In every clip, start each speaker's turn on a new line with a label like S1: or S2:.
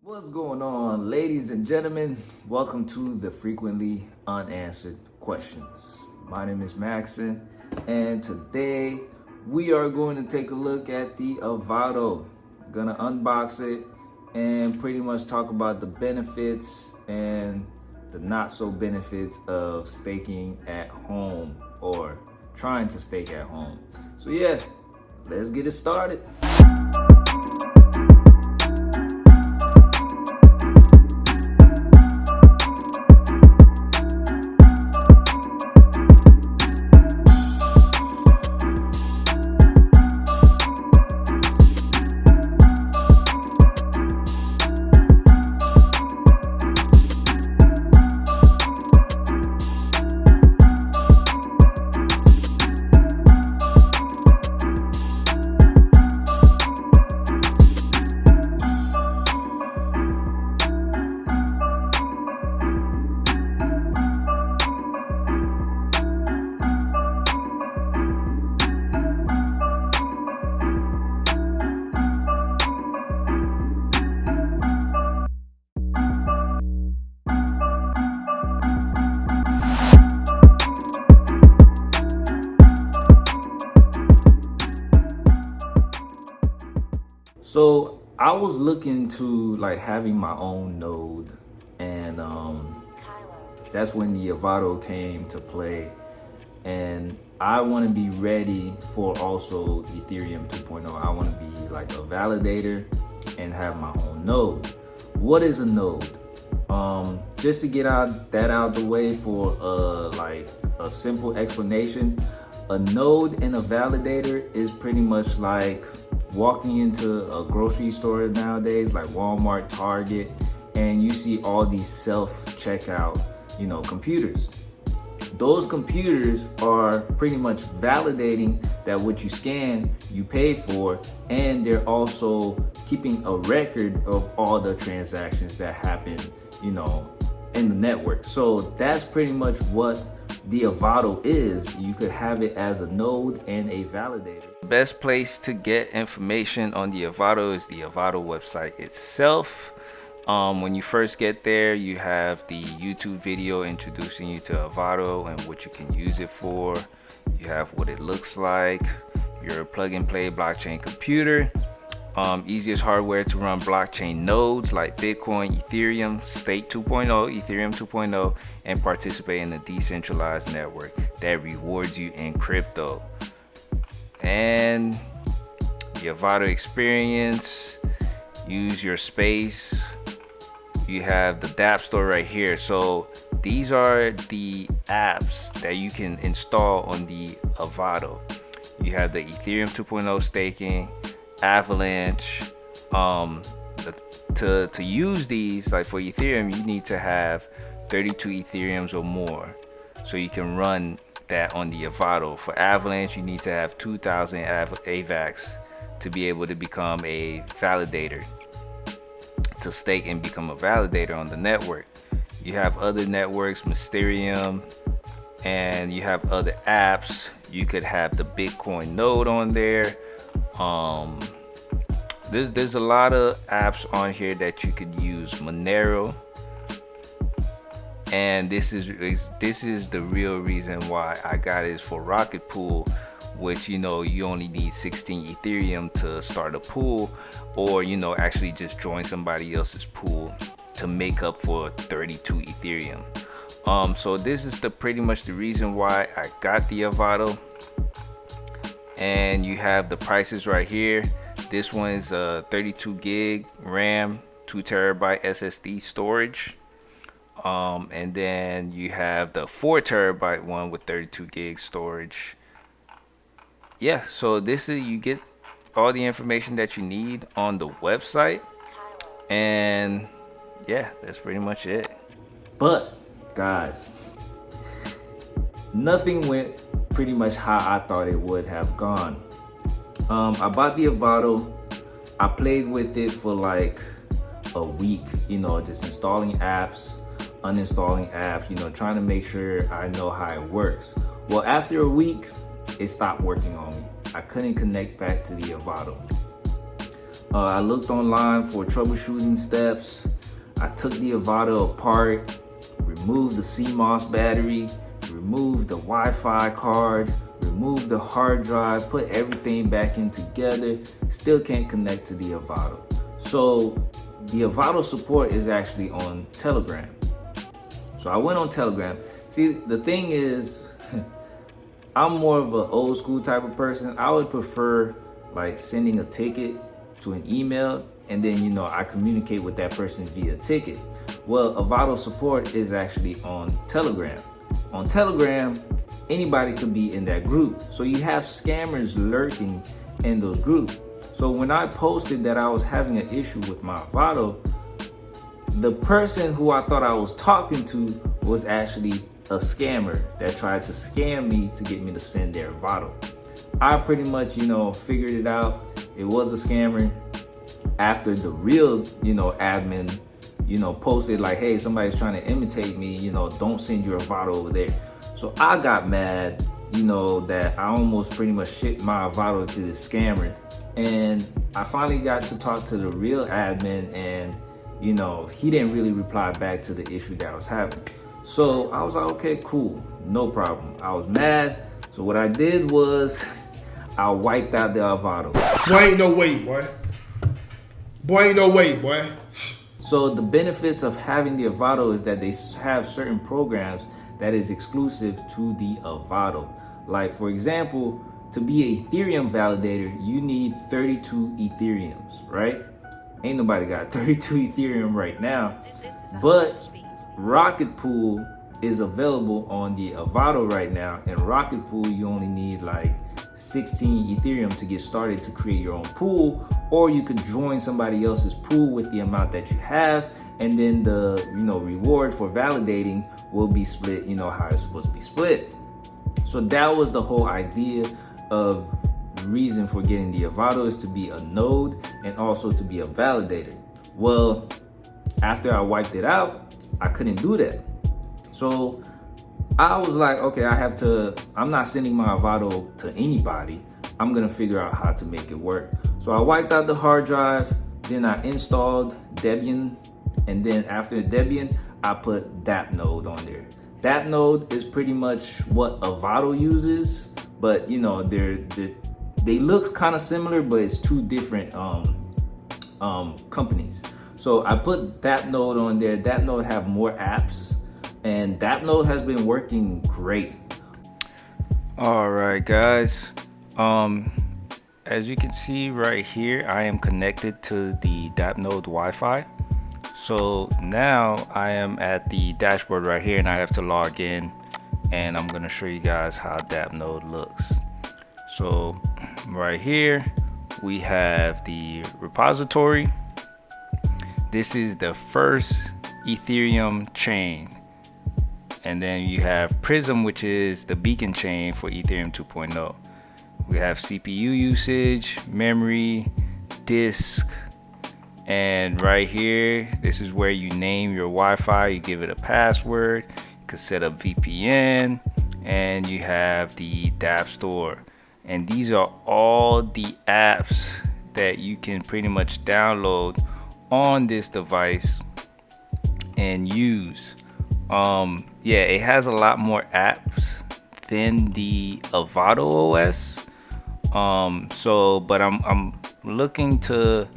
S1: What's going on, ladies and gentlemen? Welcome to the Frequently Unanswered Questions. My name is Maxon, and today we are going to take a look at the Avado. I'm gonna unbox it and pretty much talk about the benefits and the not so benefits of staking at home or trying to stake at home. So yeah, let's get it started. So I was looking to like having my own node, and that's when the Avado came to play, and I want to be ready for also Ethereum 2.0. I want to be like a validator and have my own node. What is a node? Just to get that out the way for like a simple explanation, a node and a validator is pretty much like walking into a grocery store nowadays, like Walmart, Target, and you see all these self-checkout, computers. Those computers are pretty much validating that what you scan, you paid for, and they're also keeping a record of all the transactions that happen, in the network. So that's pretty much what the Avado is. You could have it as a node and a validator. Best place to get information on the Avado is the Avado website itself. When you first get there, you have the YouTube video introducing you to Avado and what you can use it for. You have what it looks like, your plug and play blockchain computer, easiest hardware to run blockchain nodes like Bitcoin, Ethereum, Stake 2.0, Ethereum 2.0, and participate in a decentralized network that rewards you in crypto. And the Avado experience, use your space. You have the Dapp store right here. So these are the apps that you can install on the Avado. You have the Ethereum 2.0 staking, Avalanche. To use these, like for Ethereum, you need to have 32 Ethereums or more, so you can run that on the Avado. For Avalanche, you need to have 2,000 AVAX to be able to become a validator, to stake and become a validator on the network. You have other networks, Mysterium, and you have other apps. You could have the Bitcoin node on there. There's a lot of apps on here that you could use. Monero, and this is the real reason why I got it, is for Rocket Pool, which you only need 16 Ethereum to start a pool, or actually just join somebody else's pool to make up for 32 Ethereum. So this is pretty much the reason why I got the Avado. And you have the prices right here. This one is 32 gig RAM, 2 terabyte SSD storage. And then you have the 4 terabyte one with 32 gig storage. Yeah, so you get all the information that you need on the website. And yeah, that's pretty much it. But guys, nothing went pretty much how I thought it would have gone. I bought the Avado. I played with it for like a week, just installing apps, uninstalling apps, trying to make sure I know how it works. Well, after a week, it stopped working on me. I couldn't connect back to the Avado. I looked online for troubleshooting steps. I took the Avado apart, removed the CMOS battery, removed the Wi-Fi card, removed the hard drive, put everything back in together. Still can't connect to the Avado. So the Avado support is actually on Telegram. So I went on Telegram. See, the thing is, I'm more of an old school type of person. I would prefer like sending a ticket to an email, and then I communicate with that person via ticket. Well, Avado support is actually on Telegram. On Telegram, anybody could be in that group. So you have scammers lurking in those groups. So when I posted that I was having an issue with my Avado, the person who I thought I was talking to was actually a scammer that tried to scam me to get me to send their Avado. I pretty much, figured it out. It was a scammer after the real, admin, posted like, hey, somebody's trying to imitate me, don't send your Avado over there. So I got mad, that I almost pretty much shipped my Avado to this scammer. And I finally got to talk to the real admin, and, he didn't really reply back to the issue that I was having. So I was like, okay, cool, no problem. I was mad. So what I did was I wiped out the Avado.
S2: Boy, ain't no way, boy. Boy, ain't no way, boy.
S1: So the benefits of having the Avado is that they have certain programs that is exclusive to the Avado. Like, for example, to be an Ethereum validator, you need 32 Ethereums, right? Ain't nobody got 32 Ethereum right now. But Rocket Pool is available on the Avado right now. And Rocket Pool, you only need like 16 Ethereum to get started to create your own pool, or you could join somebody else's pool with the amount that you have, and then the reward for validating will be split how it's supposed to be split. So that was the whole idea of reason for getting the Avado, is to be a node and also to be a validator. Well, after I wiped it out, I couldn't do that. So I was like, okay, I'm not sending my Avado to anybody. I'm gonna figure out how to make it work. So I wiped out the hard drive, then I installed Debian, and then after Debian, I put DappNode on there. DappNode is pretty much what Avado uses, but they look kind of similar, but it's two different companies. So I put DappNode on there. DappNode have more apps, and DappNode has been working great. All right, guys. As you can see right here, I am connected to the DappNode Wi-Fi. So now I am at the dashboard right here, and I have to log in, and I'm gonna show you guys how DappNode looks. So right here we have the repository. This is the first Ethereum chain, and then you have Prism, which is the beacon chain for Ethereum 2.0. We have CPU usage, memory, disk, and right here, this is where you name your Wi-Fi. You give it a password. You can set up VPN, and you have the Dapp Store. And these are all the apps that you can pretty much download on this device and use. Yeah, it has a lot more apps than the Avado OS. But I'm looking to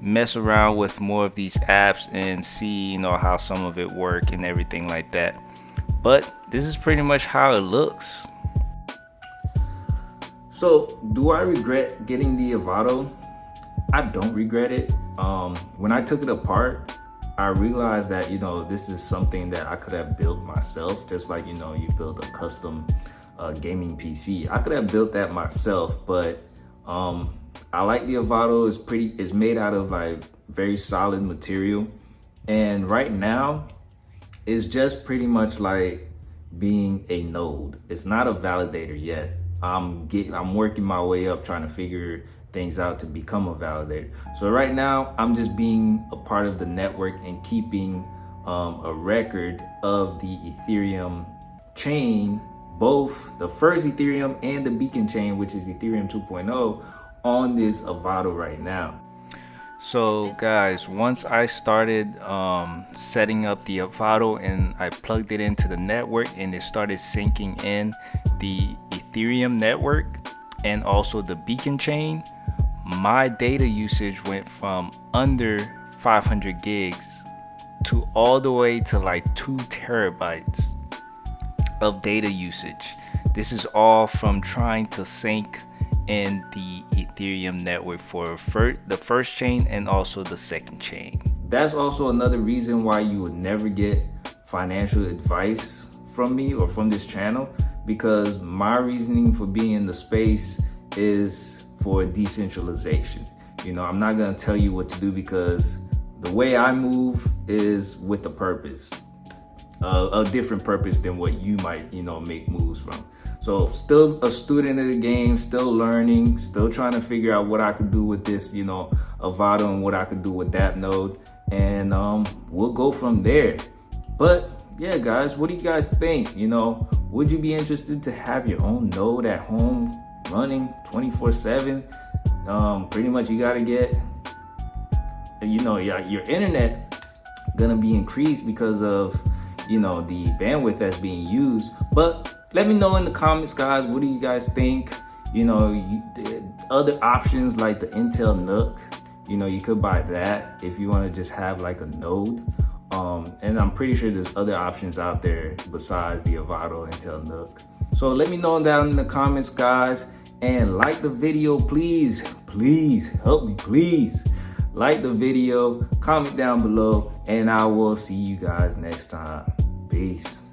S1: mess around with more of these apps and see how some of it work and everything like that. But this is pretty much how it looks. So do I regret getting the Avado? I don't regret it. When I took it apart, I realized that this is something that I could have built myself, just like you build a custom gaming PC. I could have built that myself, but I like the Avado. It's made out of like very solid material, and right now it's just pretty much like being a node. It's not a validator yet. I'm working my way up, trying to figure things out to become a validator. So right now I'm just being a part of the network and keeping a record of the Ethereum chain, both the first Ethereum and the beacon chain, which is Ethereum 2.0, on this Avado right now. So guys, once I started setting up the Avado and I plugged it into the network and it started syncing in the Ethereum network and also the beacon chain, my data usage went from under 500 gigs to all the way to like 2 terabytes of data usage. This is all from trying to sync in the Ethereum network for the first chain and also the second chain. That's also another reason why you would never get financial advice from me or from this channel, because my reasoning for being in the space is for decentralization. You know, I'm not gonna tell you what to do because the way I move is with a purpose, a different purpose than what you might, make moves from. So still a student of the game, still learning, still trying to figure out what I could do with this, Avado, and what I could do with DappNode. And we'll go from there. But yeah, guys, what do you guys think? Would you be interested to have your own node at home running 24/7? Pretty much you gotta get, your internet gonna be increased because of, the bandwidth that's being used. But let me know in the comments, guys, what do you guys think? Other options like the Intel NUC, you could buy that if you want to just have like a node. And I'm pretty sure there's other options out there besides the Avado Intel NUC. So let me know down in the comments, guys, and like the video, please help me, please. Like the video, comment down below, and I will see you guys next time. Peace.